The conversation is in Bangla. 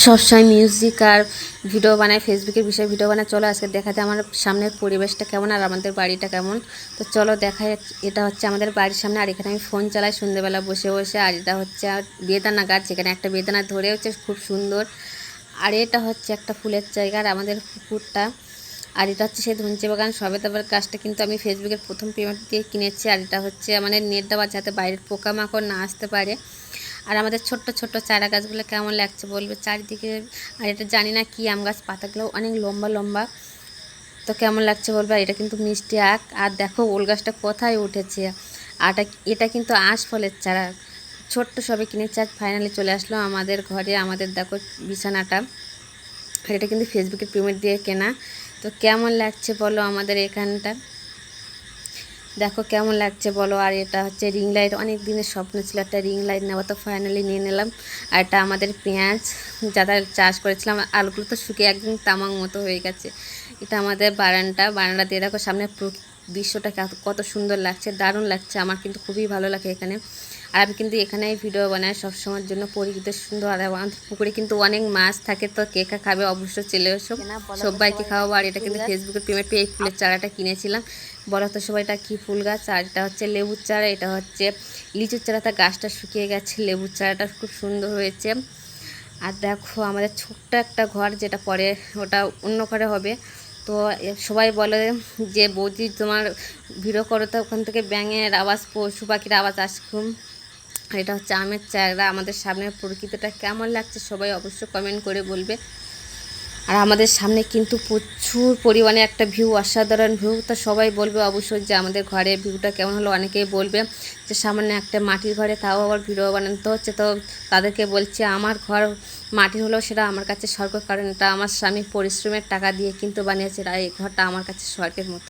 সবসময় মিউজিক আর ভিডিও বানাই, ফেসবুকের বিষয়ে ভিডিও বানাই। চলো আজকে দেখাতে আমার সামনের পরিবেশটা কেমন আর আমাদের বাড়িটা কেমন। তো চলো দেখাই। এটা হচ্ছে আমাদের বাড়ির সামনে, আর এখানে আমি ফোন চালাই সন্ধ্যেবেলা বসে বসে। আর এটা হচ্ছে বেদানা গাছ, যেখানে একটা বেদানা ধরে হচ্ছে খুব সুন্দর। আর এটা হচ্ছে একটা ফুলের জায়গা আর আমাদের পুকুরটা। আর এটা হচ্ছে সেই ধনচে বাগান সবেদাবার গাছটা কিন্তু আমি ফেসবুকের প্রথম পেমেন্ট দিয়ে কিনেছি। আর এটা হচ্ছে আমাদের নেট দেওয়া, যাতে বাইরের পোকামাকড় না আসতে পারে। আর আমাদের ছোট্ট ছোট্ট চারা গাছগুলো কেমন লাগছে বলবে চারিদিকে। আর এটা জানি না কি আম গাছ, পাতাগুলো অনেক লম্বা লম্বা, তো কেমন লাগছে বলবে। আর এটা কিন্তু মিষ্টি আখ। আর দেখো ওল গাছটা কোথায় উঠেছে। আর এটা কিন্তু আঁশ ফলের চারা, ছোট্ট সবে কিনেছি। আর ফাইনালি চলে আসলো আমাদের ঘরে। আমাদের দেখো বিছানাটা, আর এটা কিন্তু ফেসবুকের পেমেন্ট দিয়ে কেনা। তো কেমন লাগছে বলো আমাদের এখানটা, দেখো কেমন লাগছে বলো। আর এটা হচ্ছে রিং লাইট, অনেক দিনের স্বপ্ন ছিল একটা রিং লাইট নেওয়া, তো ফাইনালি নিয়ে নিলাম। আর এটা আমাদের পেঁয়াজ, যারা চাষ করেছিলাম। আলুগুলো তো শুকিয়ে একদম তামাং মতো হয়ে গেছে। এটা আমাদের বারান্দা দিয়ে দেখো সামনে দৃশ্যটা কত সুন্দর লাগছে, দারুণ লাগছে। আমার কিন্তু খুবই ভালো লাগে এখানে। আর আমি কিন্তু এখানেই ভিডিও বানাই সবসময়ের জন্য, পরিচিত সুন্দর। আর আমাদের পুকুরে কিন্তু অনেক মাছ থাকে, তো কে কে খাবে অবশ্যই চলে এসো, সবাইকে খাওয়াবো। আর এটা কিন্তু ফেসবুকের পেমেন্ট পেয়ে এই ফুলের চারাটা কিনেছিলাম। বলো তো সবাই এটা কী ফুল গাছ। আর এটা হচ্ছে লেবুর চারা, এটা হচ্ছে লিচুর চারা। তা গাছটা শুকিয়ে গেছে, লেবুর চারাটা খুব সুন্দর হয়েছে। আর দেখো আমাদের ছোট্ট একটা ঘর, যেটা পরে ওটা অন্য ঘরে হবে। তো সবাই বলে যে বৌদি তোমার ভিডিও করো তো ওখান থেকে ব্যাঙের আওয়াজ, পশু পাখির আওয়াজ আসে খুব। আর এটা হচ্ছে আমের চারা। আমাদের সামনের প্রকৃতিটা কেমন লাগছে সবাই অবশ্যই কমেন্ট করে বলবে। আর আমাদের সামনে কিন্তু প্রচুর পরিমাণে একটা ভিউ, অসাধারণ ভিউ। তো সবাই বলবে অবশ্যই যে আমাদের ঘরের ভিউটা কেমন হলো। অনেকেই বলবে যে সামান্য একটা মাটির ঘরে তাও আবার ভিডিও বানাতে হচ্ছে। তো তাদেরকে বলছি আমার ঘর মাটির হলেও সেটা আমার কাছে স্বর্গ, কারণ এটা আমার স্বামী পরিশ্রমের টাকা দিয়ে কিন্তু বানিয়েছে। আর এই ঘরটা আমার কাছে স্বর্গের মতো।